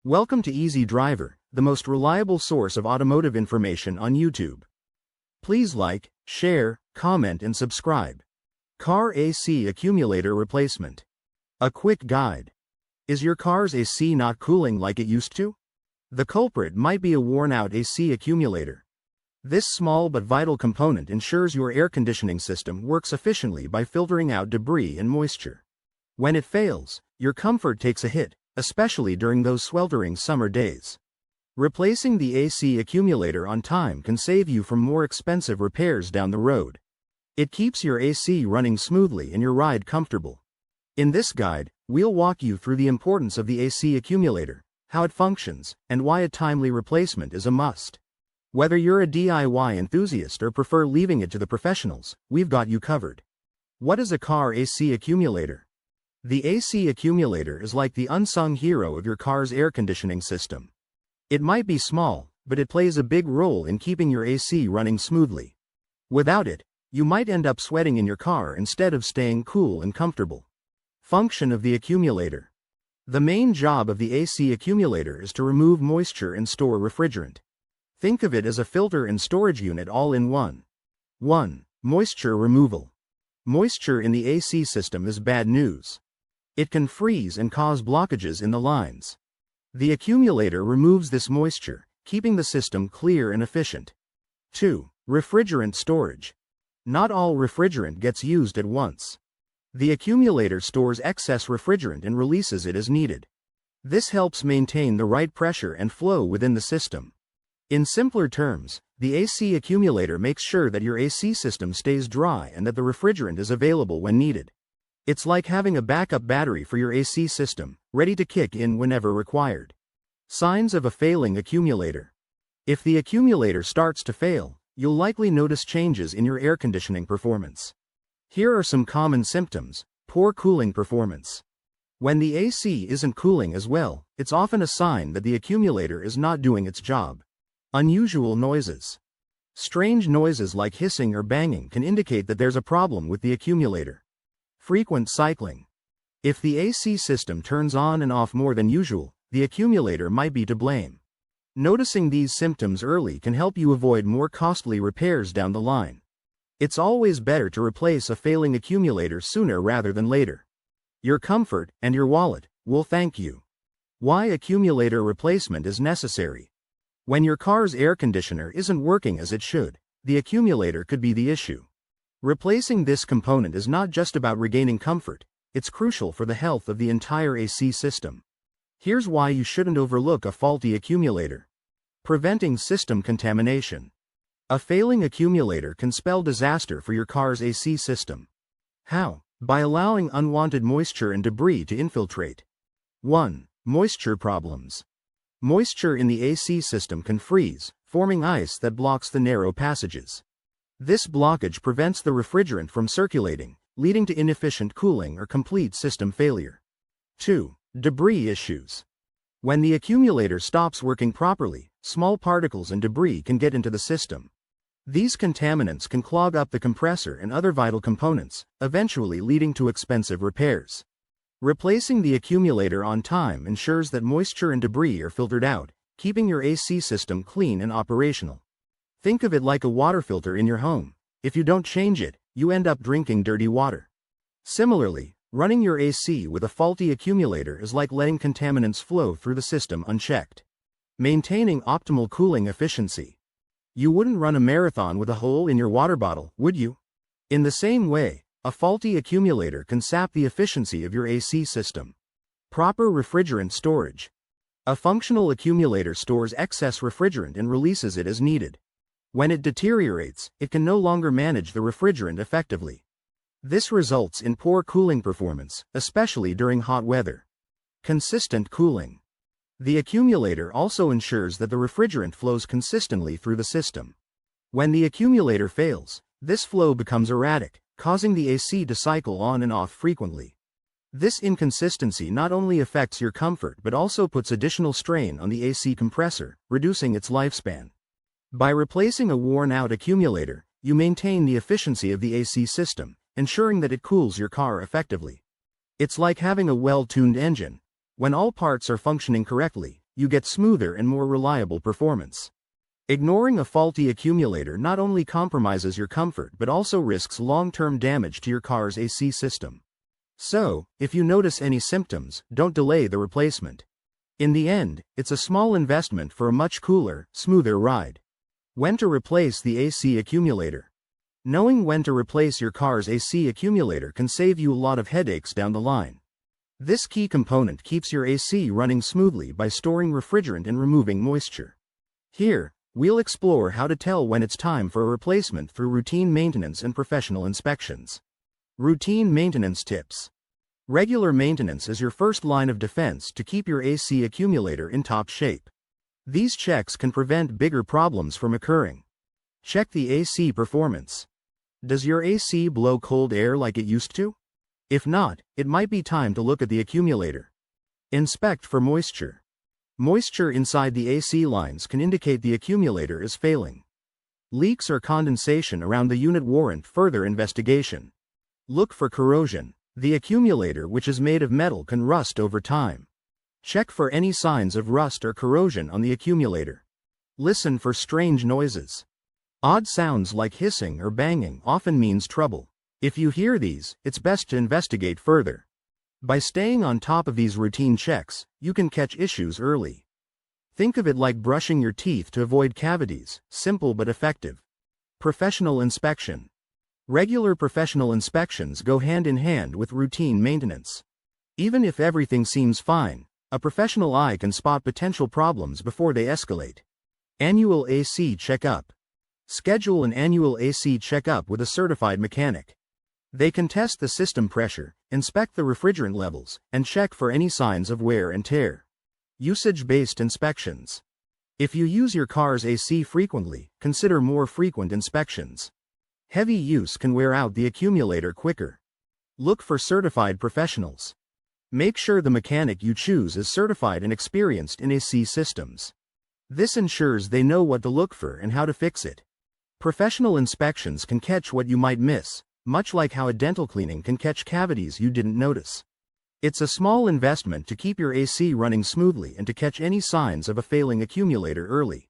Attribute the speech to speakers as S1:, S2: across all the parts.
S1: Welcome to Easy Driver, the most reliable source of automotive information on YouTube. Please like, share, comment and subscribe. Car AC Accumulator Replacement. A quick guide. Is your car's AC not cooling like it used to? The culprit might be a worn-out AC accumulator. This small but vital component ensures your air conditioning system works efficiently by filtering out debris and moisture. When it fails, your comfort takes a hit, especially during those sweltering summer days. Replacing the AC accumulator on time can save you from more expensive repairs down the road. It keeps your AC running smoothly and your ride comfortable. In this guide, we'll walk you through the importance of the AC accumulator, how it functions, and why a timely replacement is a must. Whether you're a DIY enthusiast or prefer leaving it to the professionals, we've got you covered. What is a car AC accumulator? The AC accumulator is like the unsung hero of your car's air conditioning system. It might be small, but it plays a big role in keeping your AC running smoothly. Without it, you might end up sweating in your car instead of staying cool and comfortable. Function of the accumulator. The main job of the AC accumulator is to remove moisture and store refrigerant. Think of it as a filter and storage unit all in one. 1. Moisture removal. Moisture in the AC system is bad news. It can freeze and cause blockages in the lines. The accumulator removes this moisture, keeping the system clear and efficient. 2. Refrigerant storage. Not all refrigerant gets used at once. The accumulator stores excess refrigerant and releases it as needed. This helps maintain the right pressure and flow within the system. In simpler terms, the AC accumulator makes sure that your AC system stays dry and that the refrigerant is available when needed. It's like having a backup battery for your AC system, ready to kick in whenever required. Signs of a failing accumulator. If the accumulator starts to fail, you'll likely notice changes in your air conditioning performance. Here are some common symptoms. Poor cooling performance. When the AC isn't cooling as well, it's often a sign that the accumulator is not doing its job. Unusual noises. Strange noises like hissing or banging can indicate that there's a problem with the accumulator. Frequent cycling. If the AC system turns on and off more than usual, the accumulator might be to blame. Noticing these symptoms early can help you avoid more costly repairs down the line. It's always better to replace a failing accumulator sooner rather than later. Your comfort and your wallet will thank you. Why accumulator replacement is necessary. When your car's air conditioner isn't working as it should, the accumulator could be the issue. Replacing this component is not just about regaining comfort, it's crucial for the health of the entire AC system. Here's why you shouldn't overlook a faulty accumulator. Preventing system contamination. A failing accumulator can spell disaster for your car's AC system. How? By allowing unwanted moisture and debris to infiltrate. 1. Moisture problems. Moisture in the AC system can freeze, forming ice that blocks the narrow passages. This blockage prevents the refrigerant from circulating, leading to inefficient cooling or complete system failure. 2. Debris issues. When the accumulator stops working properly, small particles and debris can get into the system. These contaminants can clog up the compressor and other vital components, eventually leading to expensive repairs. Replacing the accumulator on time ensures that moisture and debris are filtered out, keeping your AC system clean and operational. Think of it like a water filter in your home. If you don't change it, you end up drinking dirty water. Similarly, running your AC with a faulty accumulator is like letting contaminants flow through the system unchecked. Maintaining optimal cooling efficiency. You wouldn't run a marathon with a hole in your water bottle, would you? In the same way, a faulty accumulator can sap the efficiency of your AC system. Proper refrigerant storage. A functional accumulator stores excess refrigerant and releases it as needed. When it deteriorates, it can no longer manage the refrigerant effectively. This results in poor cooling performance, especially during hot weather. Consistent cooling. The accumulator also ensures that the refrigerant flows consistently through the system. When the accumulator fails, this flow becomes erratic, causing the AC to cycle on and off frequently. This inconsistency not only affects your comfort but also puts additional strain on the AC compressor, reducing its lifespan. By replacing a worn-out accumulator, you maintain the efficiency of the AC system, ensuring that it cools your car effectively. It's like having a well-tuned engine. When all parts are functioning correctly, you get smoother and more reliable performance. Ignoring a faulty accumulator not only compromises your comfort but also risks long-term damage to your car's AC system. So, if you notice any symptoms, don't delay the replacement. In the end, it's a small investment for a much cooler, smoother ride. When to replace the AC accumulator? Knowing when to replace your car's AC accumulator can save you a lot of headaches down the line. This key component keeps your AC running smoothly by storing refrigerant and removing moisture. Here, we'll explore how to tell when it's time for a replacement through routine maintenance and professional inspections. Routine maintenance tips. Regular maintenance is your first line of defense to keep your AC accumulator in top shape. These checks can prevent bigger problems from occurring. Check the AC performance. Does your AC blow cold air like it used to? If not, it might be time to look at the accumulator. Inspect for moisture. Moisture inside the AC lines can indicate the accumulator is failing. Leaks or condensation around the unit warrant further investigation. Look for corrosion. The accumulator, which is made of metal, can rust over time. Check for any signs of rust or corrosion on the accumulator. Listen for strange noises. Odd sounds like hissing or banging often means trouble. If you hear these, it's best to investigate further. By staying on top of these routine checks, you can catch issues early. Think of it like brushing your teeth to avoid cavities, simple but effective. Professional inspection. Regular professional inspections go hand in hand with routine maintenance. Even if everything seems fine, a professional eye can spot potential problems before they escalate. Annual AC checkup. Schedule an annual AC checkup with a certified mechanic. They can test the system pressure, inspect the refrigerant levels, and check for any signs of wear and tear. Usage-based inspections. If you use your car's AC frequently, consider more frequent inspections. Heavy use can wear out the accumulator quicker. Look for certified professionals. Make sure the mechanic you choose is certified and experienced in AC systems. This ensures they know what to look for and how to fix it. Professional inspections can catch what you might miss, much like how a dental cleaning can catch cavities you didn't notice. It's a small investment to keep your AC running smoothly and to catch any signs of a failing accumulator early.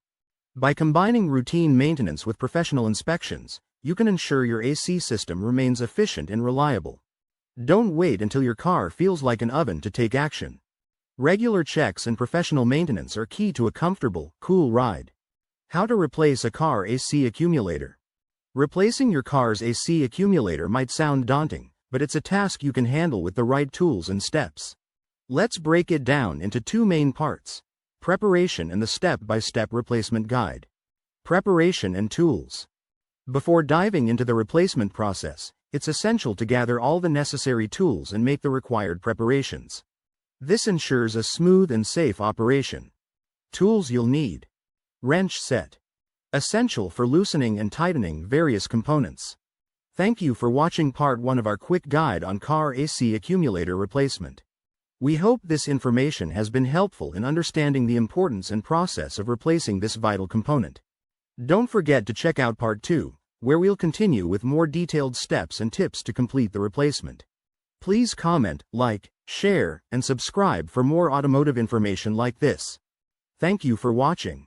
S1: By combining routine maintenance with professional inspections, you can ensure your AC system remains efficient and reliable. Don't wait until your car feels like an oven to take action. Regular checks and professional maintenance are key to a comfortable, cool ride. How to replace a car AC accumulator. Replacing your car's AC accumulator might sound daunting, but it's a task you can handle with the right tools and steps. Let's break it down into two main parts: preparation and the step-by-step replacement guide. Preparation and tools. Before diving into the replacement process, it's essential to gather all the necessary tools and make the required preparations. This ensures a smooth and safe operation. Tools you'll need. Wrench set. Essential for loosening and tightening various components. Thank you for watching part 1 of our quick guide on car AC accumulator replacement. We hope this information has been helpful in understanding the importance and process of replacing this vital component. Don't forget to check out part 2, where we'll continue with more detailed steps and tips to complete the replacement. Please comment, like, share, and subscribe for more automotive information like this. Thank you for watching.